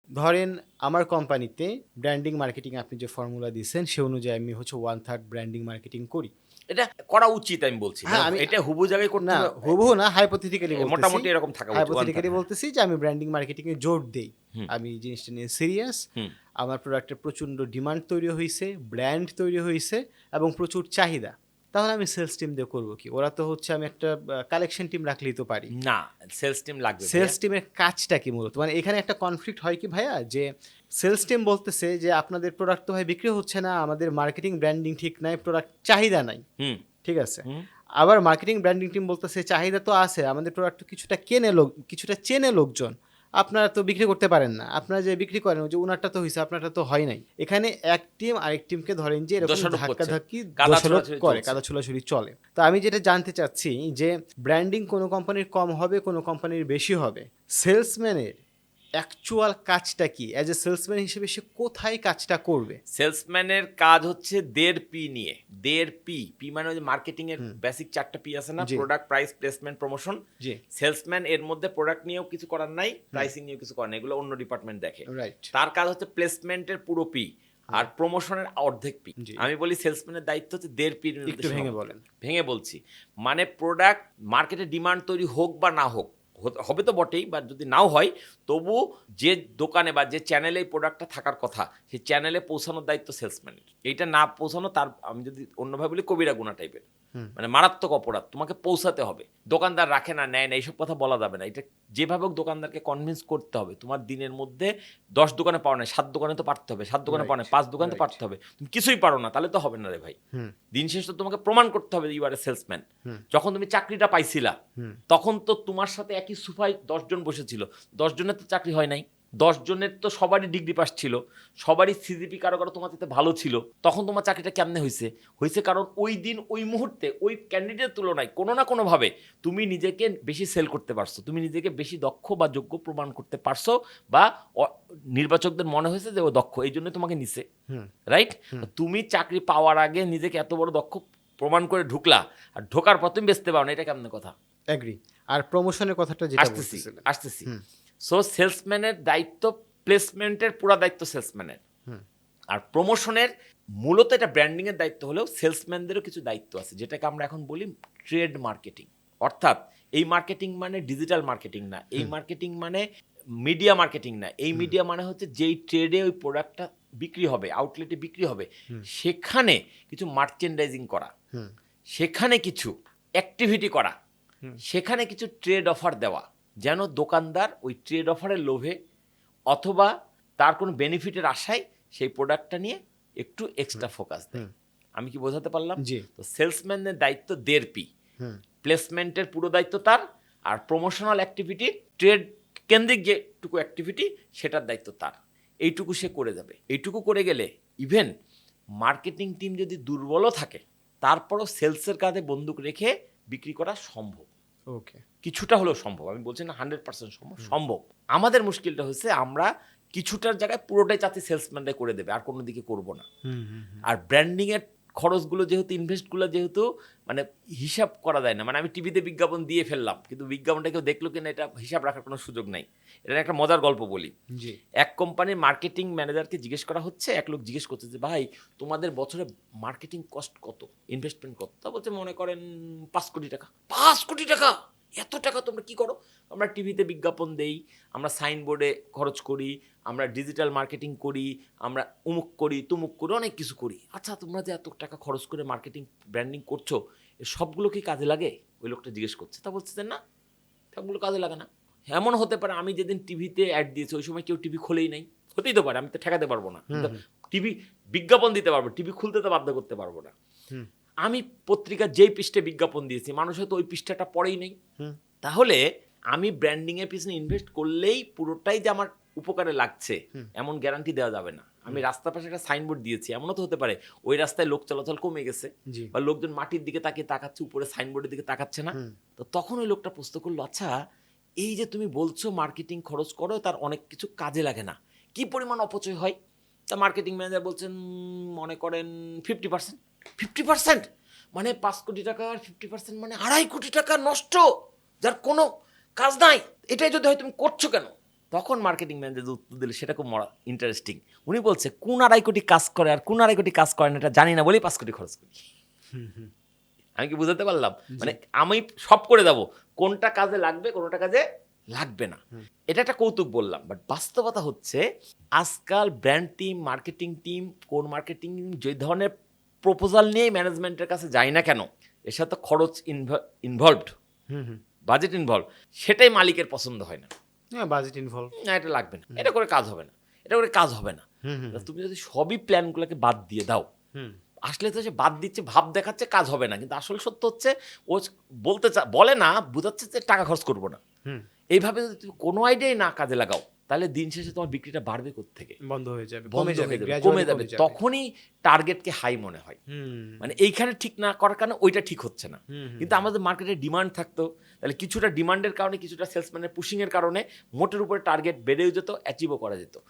ধরেন আমার কোম্পানিতে ব্র্যান্ডিং মার্কেটিং আপনি যে ফর্মুলা দিয়েছেন সে অনুযায়ী আমি হচ্ছে 1/3 ব্র্যান্ডিং মার্কেটিং করি। এটা করা উচিত আমি বলছি, মানে হ্যাঁ, আমি এটা হুবহু জায়গায় করতে না হবে, হুবহু না, হাইপোথেটিক্যালি বলতেছি। মোটামুটি এরকম থাকা উচিত, ওয়ান থার্ড। হাইপোথেটিক্যালি বলতেছি যে আমি ব্র্যান্ডিং মার্কেটিং এ জোর দেই। হুম। আমি জিনিসটা নিয়ে সিরিয়াস। হুম। আমার প্রোডাক্টের প্রচণ্ড ডিমান্ড তৈরি হয়েছে, ব্র্যান্ড তৈরি হয়েছে এবং প্রচুর চাহিদা। তাহলে আমি সেলস টিম দিয়ে করবো কি? ওরা তো হচ্ছে আমি একটা কালেকশন টিম রাখলেই তো পারি। না, সেলস টিম লাগবে ভাইয়া। সেলস টিমের কাজটা কি মূলত? মানে এখানে একটা কনফ্লিক্ট হয় কি ভাইয়া, যে সেলস টিম বলতেছে যে আপনাদের প্রোডাক্ট তো ভাই বিক্রি হচ্ছে না, আমাদের মার্কেটিং ব্র্যান্ডিং ঠিক নাই, প্রোডাক্ট চাহিদা নাই। হুম। ঠিক আছে। হুম। আবার মার্কেটিং ব্র্যান্ডিং টিম বলতেছে চাহিদা তো আছে, আমাদের প্রোডাক্ট তো কিছুটা চেনে লোকজন, আপনারা তো বিক্রি করতে পারেন না, আপনারা যে বিক্রি করেন ওই যে ওনারটা তো হয়েছে, আপনারটা তো হয় নাই। এখানে এক টিম আরেক টিমকে ধরেন যে এরকম দোষারোপ করছে, ধাক্কাধাক্কি কাদা দোষারোপ ছোড়াছুড়ি করে, চলছে। কাদা ছোলাছুলি চলে। তো আমি যেটা জানতে চাচ্ছি যে ব্র্যান্ডিং কোনো কোম্পানির কম হবে, কোনো কোম্পানির বেশি হবে, সেলসম্যানের অ্যাকচুয়াল কাজটা কি? অ্যাজ এ সেলসম্যান হিসেবে সে কোথায় কাজটা করবে? সেলসম্যানের কাজ হচ্ছে 1.5 P নিয়ে। 1.5 P মানে ওই যে মার্কেটিং এর বেসিক 4টা P আছে না, জি। Product, price, placement, promotion. জি। সেলসম্যান এর মধ্যে প্রোডাক্ট নিয়েও কিছু করার নাই, প্রাইসিং নিয়েও কিছু করার নাই, এগুলো অন্য ডিপার্টমেন্ট দেখে। রাইট। তার কাজ হচ্ছে প্লেসমেন্টের পুরো P আর প্রমোশনের অর্ধেক P। জি। আমি বলি সেলসম্যানের দায়িত্ব হচ্ছে 1.5 P একটু ভেঙে বলেন। ভেঙে বলছি, মানে প্রোডাক্ট মার্কেটে ডিমান্ড তৈরি হোক বা না হোক, হবে তো বটেই, বা যদি নাও হয় তবু যে দোকানে বা যে চ্যানেলে এই প্রোডাক্টটা থাকার কথা সেই চ্যানেলে পৌঁছানোর দায়িত্ব সেলসম্যানের। এইটা না পৌঁছানো তার, আমি যদি অন্যভাবে বলি, কবিরা গুণা টাইপের, মানে মারাত্মক অপরাধ। তোমাকে পৌঁছাতে হবে। দোকানদার রাখে না, নেয় না, এইসব কথা বলা যাবে না। এটা যেভাবে হোক দোকানদারকে কনভিন্স করতে হবে। তোমার দিনের মধ্যে 10 দোকানে পাও না, 7 দোকানে তো পারতে হবে, 7 দোকানে পাও না, 5 দোকানে তো পারতে হবে। তুমি কিছুই পারো না, তাহলে তো হবে না রে ভাই। দিন শেষে তো তোমাকে প্রমাণ করতে হবে ইউ আর এ সেলসম্যান। যখন তুমি চাকরিটা পাইছিলা তখন তো তোমার সাথে একই সোফায় 10 জন বসেছিল, 10 জনের তো চাকরি হয় নাই, 10 জনের তো সবারই ডিগ্রি পাস ছিল, সবারই সিজিপি কারো কারো তোমার সাথে ভালো ছিল। তখন তোমার চাকরিটা কেমনে হয়েছে কারণ ওই দিন ওই মুহূর্তে ওই ক্যান্ডিডেটের তুলনায় কোনো না কোনোভাবে তুমি নিজেকে বেশি সেল করতে পারছো, তুমি নিজেকে বেশি দক্ষ বা যোগ্য প্রমাণ করতে পারছো, বা নির্বাচকদের মনে হয়েছে যে ও দক্ষ, এই জন্য তোমাকে নিছে, রাইট? তুমি চাকরি পাওয়ার আগে নিজেকে এত বড় দক্ষ প্রমাণ করে ঢুকলা, আর ঢোকার পর তুমি বেচতে পারো না, এটা কেমন কথা? এগ্রি। আর প্রমোশনের কথাটা যেটা বলতেছিলেন, আসতেছি। সো সেলসম্যানের দায়িত্ব, প্লেসমেন্টের পুরো দায়িত্ব সেলসম্যানের, আর প্রমোশনের মূলত এটা ব্র্যান্ডিং এর দায়িত্ব হলেও সেলসম্যানদেরও কিছু দায়িত্ব আছে, যেটাকে আমরা এখন বলি ট্রেড মার্কেটিং। অর্থাৎ এই মার্কেটিং মানে ডিজিটাল মার্কেটিং না, এই মার্কেটিং মানে মিডিয়া মার্কেটিং না, এই মিডিয়া মানে হচ্ছে যেই ট্রেডে ওই প্রোডাক্টটা বিক্রি হবে, আউটলেটে বিক্রি হবে, সেখানে কিছু মার্চেন্ডাইজিং করা, সেখানে কিছু অ্যাক্টিভিটি করা, সেখানে কিছু ট্রেড অফার দেওয়া, যেন দোকানদার ওই ট্রেড অফারের লোভে অথবা তার কোনো বেনিফিটের আশায় সেই প্রোডাক্টটা নিয়ে একটু এক্সট্রা ফোকাস দেয়। আমি কি বোঝাতে পারলাম? তো সেলসম্যানের দায়িত্ব 1.5 P, প্লেসমেন্টের পুরো দায়িত্ব তার, আর প্রমোশনাল অ্যাক্টিভিটি, ট্রেড কেন্দ্রিক যেটুকু অ্যাক্টিভিটি সেটার দায়িত্ব তার। এইটুকু সে করে যাবে। এইটুকু করে গেলে ইভেন মার্কেটিং টিম যদি দুর্বলও থাকে তারপরও সেলসের কাঁধে বন্দুক রেখে বিক্রি করা সম্ভব। ওকে, কিছুটা হলেও সম্ভব, আমি বলছি না 100% সম্ভব। আমাদের মুশকিলটা হচ্ছে আমরা কিছুটার জায়গায় পুরোটাই চাচ্ছি সেলসম্যানরা করে দেবে, আর কোনো দিকে করবো না। আর ব্র্যান্ডিং এর খরচগুলো যেহেতু, ইনভেস্টগুলো যেহেতু মানে হিসাব করা যায় না, মানে আমি টিভিতে বিজ্ঞাপন দিয়ে ফেললাম কিন্তু বিজ্ঞাপনটা কেউ দেখলো কিনা এটা হিসাব রাখার কোনো সুযোগ নাই। এটা একটা মজার গল্প বলি। এক কোম্পানির মার্কেটিং ম্যানেজারকে জিজ্ঞেস করা হচ্ছে, এক লোক জিজ্ঞেস করছে যে ভাই তোমাদের বছরে মার্কেটিং কস্ট কত, ইনভেস্টমেন্ট কত? তা বলছে মনে করেন 5 কোটি টাকা। 5 কোটি টাকা? এত টাকা তোমরা কি করো? আমরা টিভিতে বিজ্ঞাপন দেই, আমরা সাইনবোর্ডে খরচ করি, আমরা ডিজিটাল মার্কেটিং করি, আমরা উমুক করি তুমুক করি, অনেক কিছু করি। আচ্ছা তোমরা যে এত টাকা খরচ করে মার্কেটিং ব্র্যান্ডিং করছো, সবগুলো কি কাজে লাগে? ওই লোকটা জিজ্ঞেস করছে। তা বলছে যে না, সবগুলো কাজে লাগে না। এমন হতে পারে আমি যেদিন টিভিতে অ্যাড দিয়েছি ওই সময় কেউ টিভি খোলেই নাই, হতেই তো পারে, আমি তো ঠেকাতে পারবো না। টিভি বিজ্ঞাপন দিতে পারবো, টিভি খুলতে তো বাধ্য করতে পারবো না। আমি পত্রিকার যেই পৃষ্ঠে বিজ্ঞাপন দিয়েছি মানুষ হয়তো ওই পৃষ্ঠাটা পড়েই নেই। তাহলে আমি ব্র্যান্ডিং এর পিছনে ইনভেস্ট করলেই পুরোটাই যে আমার উপকারে লাগছে এমন গ্যারান্টি দেওয়া যাবে না। আমি রাস্তার পাশে একটা সাইনবোর্ড দিয়েছি, এমনও তো হতে পারে ওই রাস্তায় লোক চলাচল কমে গেছে, বা লোকজন মাটির দিকে তাকিয়ে তাকাচ্ছে, উপরে সাইনবোর্ডের দিকে তাকাচ্ছে না। তো তখন ওই লোকটা প্রশ্ন করলো, আচ্ছা এই যে তুমি বলছো মার্কেটিং খরচ করো, তার অনেক কিছু কাজে লাগে না, কি পরিমাণ অপচয় হয়? তা মার্কেটিং ম্যানেজার বলছেন মনে করেন 50%। 50% মানে 5 কোটি টাকার 50% মানে 2.5 কোটি টাকা নষ্ট, যার কোনো কাজ নাই। এটাই যদি হয় তুমি করছো কেন? তখন মার্কেটিং ম্যানেজার উত্তর দিল সেটা খুব ইন্টারেস্টিং। উনি বলছে কোন 2.5 কোটি কাজ করে আর কোন 2.5 কোটি কাজ করে না এটা জানি না বলেই 5 কোটি খরচ করি। আমি কি বুঝাতে পারলাম? মানে আমি সব করে দেবো, কোনটা কাজে লাগবে কোনটা কাজে লাগবে না। এটা একটা কৌতুক বললাম, বাট বাস্তবতা হচ্ছে আজকাল ব্র্যান্ড টিম, মার্কেটিং টিম, কোন মার্কেটিং যে ধরনের প্রপোজাল নিয়ে ম্যানেজমেন্টের কাছে যায় না কেন, এর সাথে খরচ ইনভলভড, বাজেট ইনভলভ, সেটাই মালিকের পছন্দ হয় না। হ্যাঁ, বাজেট ইনভলভ। না, এটা লাগবে না, এটা করে কাজ হবে না, এটা করে কাজ হবে না। তুমি যদি সবই প্ল্যানগুলোকে বাদ দিয়ে দাও, আসলে তো সে বাদ দিচ্ছে, ভাব দেখাচ্ছে কাজ হবে না, কিন্তু আসল সত্য হচ্ছে ও বলে না, বোঝাচ্ছে যে টাকা খরচ করবো না। এইভাবে যদি তুমি কোনো আইডিয়াই না কাজে লাগাও, তাহলে দিন শেষে তোমার বিক্রিটা বাড়বে কোত্থেকে? বন্ধ হয়ে যাবে, কমে যাবে। তখনই টার্গেটকে হাই মনে হয়। মানে এইখানে ঠিক না করার কারণে ওইটা ঠিক হচ্ছে না। কিন্তু আমাদের মার্কেটে ডিমান্ড থাকতো, তাহলে কিছুটা ডিমান্ডের কারণে, কিছুটা সেলসম্যানের পুশিংয়ের কারণে মোটের উপরে টার্গেট বেড়েও যেত, অ্যাচিভও করা যেত।